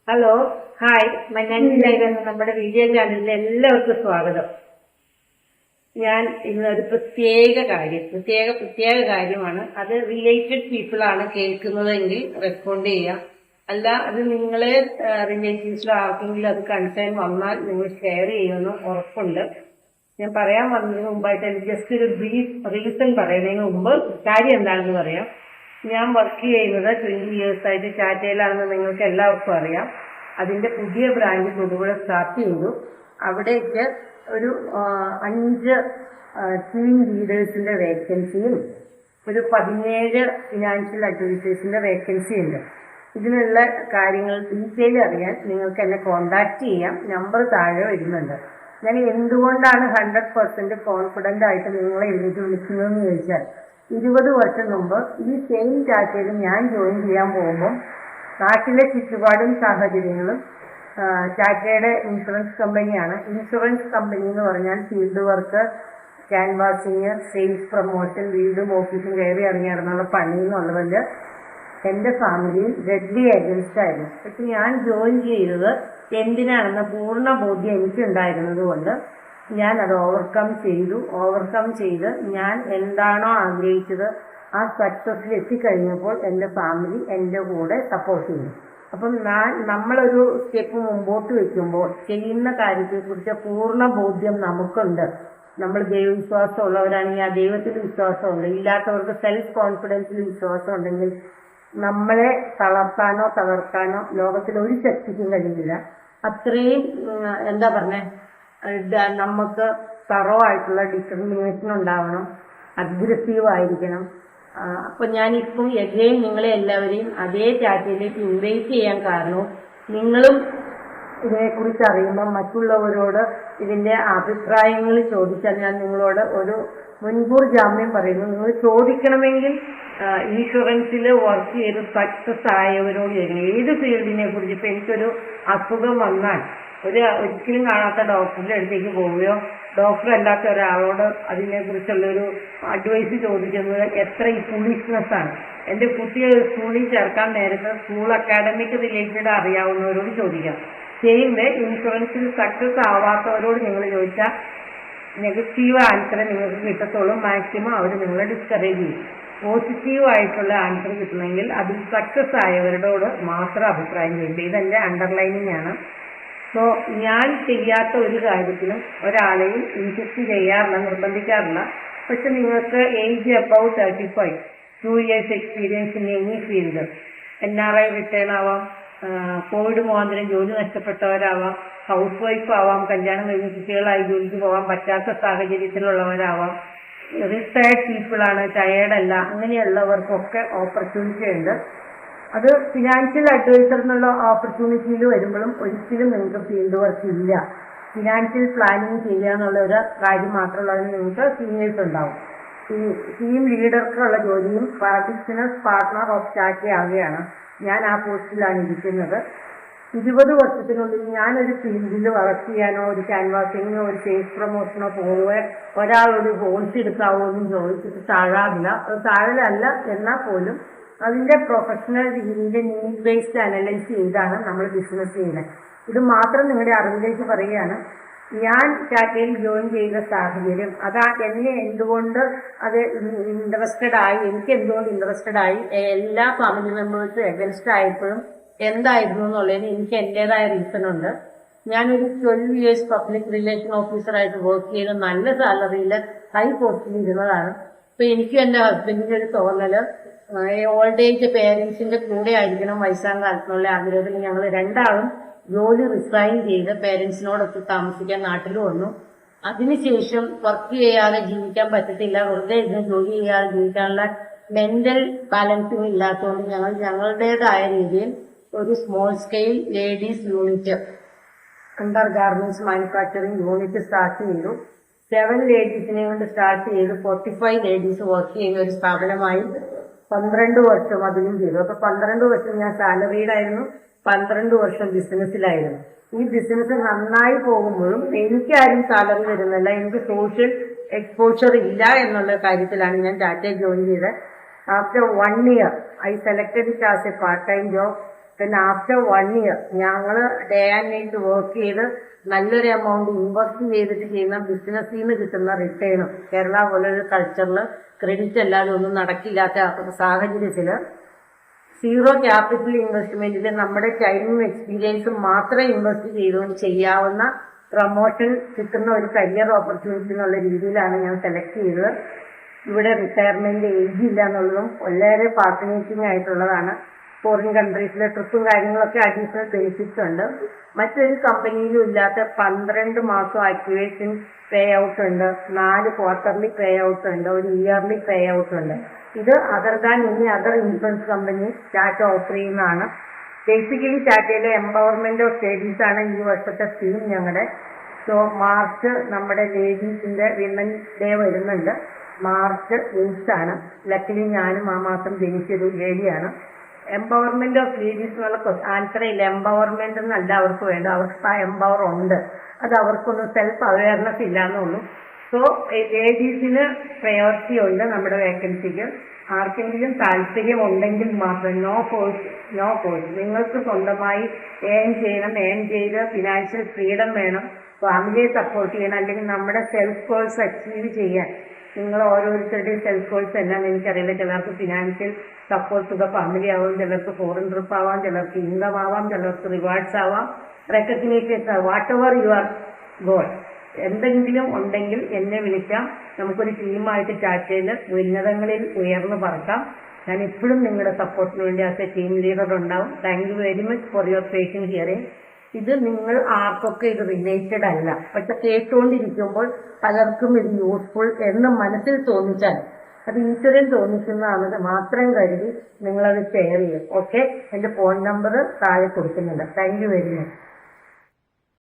Hello, hi. മഞ്ഞാഞ്ചിലേക്ക് നമ്മുടെ video ചാനലിൽ എല്ലാവർക്കും സ്വാഗതം. ഞാൻ ഇന്നൊരു പ്രത്യേക കാര്യമാണ്. അത് റിലേറ്റഡ് പീപ്പിൾ ആണ് കേൾക്കുന്നതെങ്കിൽ റെസ്പോണ്ട് ചെയ്യാം. അല്ല, അത് നിങ്ങളെ റിലേറ്റീവ്സിലോ ആർക്കെങ്കിലും അത് കൺസേൺ വന്നാൽ നിങ്ങൾ ഷെയർ ചെയ്യുമെന്ന് ഉറപ്പുണ്ട്. ഞാൻ പറയാൻ വന്നതിന് മുമ്പായിട്ട് ജസ്റ്റ് ഒരു ബ്രീഫ് റീസൺ പറയുന്നതിന് മുമ്പ് കാര്യം എന്താണെന്ന് പറയാം. ഞാൻ വർക്ക് ചെയ്യുന്നത് 20 ഇയേഴ്സായിട്ട് ടാറ്റയിലാണെന്ന് നിങ്ങൾക്ക് എല്ലാവർക്കും അറിയാം. അതിന്റെ പുതിയ ബ്രാഞ്ച് തൊടുപുഴ സ്റ്റാർട്ട് ചെയ്തു. അവിടേക്ക് ഒരു 5 ടീം ലീഡേഴ്സിന്റെ വേക്കൻസിയും ഒരു 17 ഫിനാൻഷ്യൽ അഡ്വൈസേഴ്സിന്റെ വേക്കൻസി ഉണ്ട്. ഇതിനുള്ള കാര്യങ്ങൾ ഡീറ്റെയിൽ അറിയാൻ നിങ്ങൾക്ക് എന്നെ കോൺടാക്ട് ചെയ്യാം. നമ്പർ താഴെ വരുന്നുണ്ട്. ഞാൻ എന്തുകൊണ്ടാണ് 100% കോൺഫിഡന്റ് ആയിട്ട് നിങ്ങളെ ഇതിലേക്ക് വിളിക്കുന്നതെന്ന് ചോദിച്ചാൽ, 20 വർഷം മുമ്പ് ഈ സെയിം ടാറ്റയിൽ ഞാൻ ജോയിൻ ചെയ്യാൻ പോകുമ്പോൾ നാട്ടിലെ ചുറ്റുപാടും സാഹചര്യങ്ങളും ടാറ്റയുടെ ഇൻഷുറൻസ് കമ്പനിയാണ്. ഇൻഷുറൻസ് കമ്പനി എന്ന് പറഞ്ഞാൽ field work, canvassing, sales promotion, വീടും ഓഫീസും കയറി ഇറങ്ങിയിറങ്ങുന്ന പണി എന്നുള്ളതിൽ എൻ്റെ ഫാമിലിയും ഡെഡ്ലി അഗൻസ്റ്റ് ആയിരുന്നു. പക്ഷെ ഞാൻ ജോയിൻ ചെയ്തത് എന്തിനാണെന്ന പൂർണ്ണ ബോധ്യം എനിക്കുണ്ടായിരുന്നത് കൊണ്ട് ഞാൻ അത് ഓവർകം ചെയ്ത് ഞാൻ എന്താണോ ആഗ്രഹിച്ചത് ആ സക്സസ്സിൽ എത്തിക്കഴിഞ്ഞപ്പോൾ എൻ്റെ ഫാമിലി എൻ്റെ കൂടെ സപ്പോർട്ട് ചെയ്തു. അപ്പം നമ്മളൊരു സ്റ്റെപ്പ് മുമ്പോട്ട് വെക്കുമ്പോൾ ചെയ്യുന്ന കാര്യത്തെക്കുറിച്ച് പൂർണ്ണ ബോധ്യം നമുക്കുണ്ട്. നമ്മൾ ദൈവവിശ്വാസം ഉള്ളവരാണെങ്കിൽ ആ ദൈവത്തിൽ വിശ്വാസമുണ്ട്. ഇല്ലാത്തവർക്ക് സെൽഫ് കോൺഫിഡൻസിൽ വിശ്വാസം ഉണ്ടെങ്കിൽ നമ്മളെ തളർത്താനോ ലോകത്തിൽ ഒരു ശക്തിക്കും കഴിയില്ല. അത്രയും എന്താ പറഞ്ഞേ, നമുക്ക് തറവായിട്ടുള്ള ഡിറ്റർമിനേഷൻ ഉണ്ടാവണം, അഗ്രസീവ് ആയിരിക്കണം. അപ്പൊ ഞാനിപ്പം എഗെയിൻ നിങ്ങളെ എല്ലാവരെയും അതേ ടാറ്റയിലേക്ക് ഇൻവൈറ്റ് ചെയ്യാൻ കാരണവും നിങ്ങളും ഇതിനെക്കുറിച്ച് അറിയുമ്പോൾ മറ്റുള്ളവരോട് ഇതിന്റെ അഭിപ്രായങ്ങൾ ചോദിച്ചാൽ ഞാൻ നിങ്ങളോട് ഒരു മുൻകൂർ ജാമ്യം പറയുന്നു. നിങ്ങൾ ചോദിക്കണമെങ്കിൽ ഇൻഷുറൻസിൽ വർക്ക് ചെയ്ത് സക്സസ് ആയവരോട് ഏത് ഫീൽഡിനെ കുറിച്ച് ഇപ്പൊ എനിക്കൊരു അസുഖം വന്നാൽ ഒരിക്കലും കാണാത്ത ഡോക്ടറുടെ അടുത്തേക്ക് പോവുകയോ ഡോക്ടർ അല്ലാത്ത ഒരാളോട് അതിനെക്കുറിച്ചുള്ളൊരു അഡ്വൈസ് ചോദിക്കുന്നത് എത്ര ഫൂളിഷ്നെസ് ആണ്. എൻ്റെ കുട്ടിയെ സ്കൂളിൽ ചേർക്കാൻ നേരത്തെ സ്കൂൾ അക്കാഡമിക് റിലേറ്റഡ് അറിയാവുന്നവരോട് ചോദിക്കാം. സെയിം വേ ഇൻഷുറൻസിൽ സക്സസ് ആവാത്തവരോട് നിങ്ങൾ ചോദിച്ചാൽ നെഗറ്റീവ് ആൻസറെ നിങ്ങൾക്ക് കിട്ടത്തുള്ളൂ. മാക്സിമം അവർ നിങ്ങളെ ഡിസ്കറേജ് ചെയ്യും. പോസിറ്റീവ് ആയിട്ടുള്ള ആൻസർ കിട്ടണമെങ്കിൽ അതിൽ സക്സസ് ആയവരോട് മാത്രം അഭിപ്രായം ചെയ്യേണ്ടത്. ഇതെന്റെ അണ്ടർലൈനിങ് ആണ്. സോ ഞാൻ ചെയ്യാത്ത ഒരു കാര്യത്തിലും ഒരാളെയും ഇൻസിസ്റ്റ് ചെയ്യാറില്ല, നിർബന്ധിക്കാറില്ല. പക്ഷെ നിങ്ങൾക്ക് age above 35, 2 years experience in any field, NRI return ആവാം, കോവിഡ് മുഖാന്തരം ജോലി നഷ്ടപ്പെട്ടവരാവാം, ഹൗസ് വൈഫ് ആവാം, കല്യാണം കഴിഞ്ഞ് കുട്ടികളായി ജോലിക്ക് പോകാൻ പറ്റാത്ത സാഹചര്യത്തിലുള്ളവരാവാം, റിട്ടയർഡ് പീപ്പിളാണ്, ടയേർഡല്ല, അങ്ങനെയുള്ളവർക്കൊക്കെ ഓപ്പർച്യൂണിറ്റി ഉണ്ട്. അത് ഫിനാൻഷ്യൽ അഡ്വൈസർ എന്നുള്ള ഓപ്പർച്യൂണിറ്റിയിൽ വരുമ്പോഴും ഒരിക്കലും നിങ്ങൾക്ക് ഫീൽഡ് വർക്ക് ഇല്ല. ഫിനാൻഷ്യൽ പ്ലാനിങ് ചെയ്യുക എന്നുള്ള ഒരു കാര്യം മാത്രമുള്ളതിന് നിങ്ങൾക്ക് സീനിയേഴ്സ് ഉണ്ടാവും. ടീം ലീഡർക്കുള്ള ജോലിയും ബിസിനസ് പാർട്ട്ണർ ഓഫ് ടാറ്റ ആവുകയാണ്. ഞാൻ ആ പോസ്റ്റിലാണ് ഇരിക്കുന്നത്. 20 വർഷത്തിനുള്ളിൽ ഞാനൊരു ഫീൽഡിൽ വർക്ക് ചെയ്യാനോ ഒരു ക്യാൻവാസിങ്ങിനോ ഒരു സെയിൽസ് പ്രൊമോഷനോ പോവുകയോ ഒരാളൊരു ഹോൾസ് എടുക്കാവോ എന്നും ചോദിച്ചിട്ട് താഴലല്ല എന്നാൽ പോലും അതിന്റെ പ്രൊഫഷണൽ രീതിയിലെ നീഡ് ബേസ്ഡ് അനലൈസ് ചെയ്താണ് നമ്മൾ ബിസിനസ് ചെയ്യുന്നത്. ഇത് മാത്രം നിങ്ങളുടെ അറിവിലേക്ക് പറയുകയാണ്. ഞാൻ ടാറ്റയിൽ ജോയിൻ ചെയ്ത സാഹചര്യം എന്നെ എന്തുകൊണ്ട് അത് എനിക്ക് എന്തുകൊണ്ട് ഇൻട്രസ്റ്റഡ് ആയി, എല്ലാ ഫാമിലി മെമ്പേഴ്സും എഗൻസ്റ്റ് ആയപ്പോഴും എന്തായിരുന്നു എന്നുള്ളതിന് എനിക്ക് എന്റേതായ റീസൺ ഉണ്ട്. ഞാനൊരു 12 years പബ്ലിക് റിലേഷൻ ഓഫീസറായിട്ട് വർക്ക് ചെയ്ത് നല്ല സാലറിയിൽ ഹൈ പോസ്റ്റിൽ ഇരുന്നതാണ്. അപ്പൊ എനിക്കും എന്റെ ഹസ്ബൻഡിന്റെ ഒരു തോന്നല് ഓൾഡ് ഏജ് പേരൻസിന്റെ കൂടെ ആയിരിക്കണം വയസ്സാം കാലത്തിനുള്ള ആഗ്രഹത്തിൽ ഞങ്ങൾ രണ്ടാളും ജോലി റിസൈൻ ചെയ്ത് പേരൻസിനോടൊത്ത് താമസിക്കാൻ നാട്ടിൽ വന്നു. അതിനുശേഷം വർക്ക് ചെയ്യാതെ ജീവിക്കാൻ പറ്റത്തില്ല, വെറുതെ ഇരുന്ന് ജോലി ചെയ്യാതെ ജീവിക്കാനുള്ള മെന്റൽ ബാലൻസിങ് ഇല്ലാത്തതുകൊണ്ട് ഞങ്ങൾ ഞങ്ങളുടേതായ രീതിയിൽ ഒരു small scale ladies unit, under garments manufacturing unit start ചെയ്തു. 7 ലേഡീസിനെ കൊണ്ട് സ്റ്റാർട്ട് ചെയ്ത് 45 ലേഡീസ് വർക്ക് ചെയ്യുന്ന ഒരു സ്ഥാപനമായി 12 വർഷം അതിലും ചെയ്തു. അപ്പൊ 12 വർഷം ഞാൻ സാലറീഡായിരുന്നു, 12 വർഷം ബിസിനസ്സിലായിരുന്നു. ഈ ബിസിനസ് നന്നായി പോകുമ്പോഴും എനിക്കാരും സാലറി തരുന്നില്ല, എനിക്ക് സോഷ്യൽ എക്സ്പോഷർ ഇല്ല എന്നുള്ള കാര്യത്തിലാണ് ഞാൻ ടാറ്റ ജോയിൻ ചെയ്തത്. After 1 year I selected it as a part-time job. പിന്നെ ആഫ്റ്റർ 1 ഇയർ ഞങ്ങൾ ഡേ ആൻഡ് നൈറ്റ് വർക്ക് ചെയ്ത് നല്ലൊരു എമൗണ്ട് ഇൻവെസ്റ്റ് ചെയ്തിട്ട് ചെയ്യുന്ന ബിസിനസ്സിൽ നിന്ന് കിട്ടുന്ന റിട്ടേണും കേരള പോലൊരു കൾച്ചറിൽ ക്രെഡിറ്റ് അല്ലാതെ ഒന്നും നടക്കില്ലാത്ത സാഹചര്യത്തിൽ സീറോ ക്യാപിറ്റൽ ഇൻവെസ്റ്റ്മെന്റിൽ നമ്മുടെ ടൈമും എക്സ്പീരിയൻസും മാത്രം ഇൻവെസ്റ്റ് ചെയ്തുകൊണ്ട് ചെയ്യാവുന്ന പ്രൊമോഷൻ കിട്ടുന്ന ഒരു കരിയർ ഓപ്പർച്യൂണിറ്റി എന്നുള്ള രീതിയിലാണ് ഞാൻ സെലക്ട് ചെയ്തത്. ഇവിടെ റിട്ടയർമെന്റ് ഏജ് ഇല്ല എന്നുള്ളതും വളരെ ഫാസിനേറ്റിംഗ് ആയിട്ടുള്ളതാണ്. ഫോറിൻ കൺട്രീസിലെ ട്രിപ്പും കാര്യങ്ങളൊക്കെ അഡീഷണൽ ബെനിഫിറ്റ്സ് ഉണ്ട്. മറ്റൊരു കമ്പനിയിലും ഇല്ലാത്ത 12 മാസം ആക്ടിവേഷൻ പേ ഔട്ട് ഉണ്ട്, 4 ക്വാർട്ടർലി പേ ഔട്ട് ഉണ്ട്, ഒരു ഇയർലി പേ ഔട്ട് ഉണ്ട്. ഇത് അതർ ദാൻ ഇനി other insurance company Tata offer ചെയ്യുന്നതാണ്. ബേസിക്കലി ടാറ്റയിലെ എംപവർമെന്റ് ഓഫ് ലേഡീസ് ആണ് ഈ വർഷത്തെ സ്കീം ഞങ്ങളുടെ. സോ മാർച്ച് നമ്മുടെ ലേഡീസിന്റെ വിമൻ ഡേ വരുന്നുണ്ട്. മാർച്ച് 8 ആണ്. ലക്കിലി ഞാനും ആ മാസം ജനിച്ചൊരു ലേഡിയാണ്. എംപവർമെന്റ് ഓഫ് ലേഡീസ് എന്നുള്ള ആൻസർ ഇല്ല. എംപവർമെന്റ് എന്നല്ല അവർക്ക് വേണ്ട, അവർക്ക് ആ എംപവർ ഉണ്ട്. അത് അവർക്കൊന്നും സെൽഫ് അവയർനെസ് ഇല്ലാന്നുള്ളൂ. സോ ലേഡീസിന് പ്രയോറിറ്റി ഉണ്ട് നമ്മുടെ വേക്കൻസിക്ക്. ആർക്കെങ്കിലും താല്പര്യം ഉണ്ടെങ്കിൽ മാത്രം നോ ഫോഴ്സ്. നിങ്ങൾക്ക് സ്വന്തമായി ഏൺ ചെയ്യണം, ഏൺ ചെയ്ത് ഫിനാൻഷ്യൽ ഫ്രീഡം വേണം, ഫാമിലിയെ സപ്പോർട്ട് ചെയ്യണം, അല്ലെങ്കിൽ നമ്മുടെ സെൽഫ് ഗോൾസ് അച്ചീവ് ചെയ്യാൻ. നിങ്ങൾ ഓരോരുത്തരുടെയും സെൽഫ് ഗോൾസ് എന്നാന്ന് എനിക്കറിയില്ല. ചിലർക്ക് financial support to the family ആവാം, ചിലർക്ക് ഫോറിൻ ട്രിപ്പ് ആവാം, ചിലർക്ക് ഇൻകം ആവാം, ചിലർക്ക് റിവാർഡ്സ് ആവാം, റെക്കഗ്നേഷൻസ് ആവാം. വാട്ട് എവർ യുവർ ഗോൾ എന്തെങ്കിലും ഉണ്ടെങ്കിൽ എന്നെ വിളിക്കാം. നമുക്കൊരു ടീമായിട്ട് ടാറ്റയിൽ ഉന്നതങ്ങളിൽ ഉയർന്നു പറക്കാം. ഞാൻ എപ്പോഴും നിങ്ങളുടെ സപ്പോർട്ടിന് വേണ്ടി ആസ് എ ടീം ലീഡർ ഉണ്ടാവും. Thank you very much for your patients hearing. ഇത് നിങ്ങൾ ആർക്കൊക്കെ ഇത് റിലേറ്റഡ് അല്ല, പക്ഷെ കേട്ടുകൊണ്ടിരിക്കുമ്പോൾ പലർക്കും ഇത് യൂസ്ഫുൾ എന്ന് മനസ്സിൽ തോന്നിച്ചാൽ അത് ഇൻഷുറൻസ് തോന്നിക്കുന്നതാണെന്ന് മാത്രം കരുതി നിങ്ങളത് ഷെയർ ചെയ്യും. ഓക്കെ, എൻ്റെ ഫോൺ നമ്പർ താഴെ കൊടുക്കുന്നുണ്ട്. Thank you very much.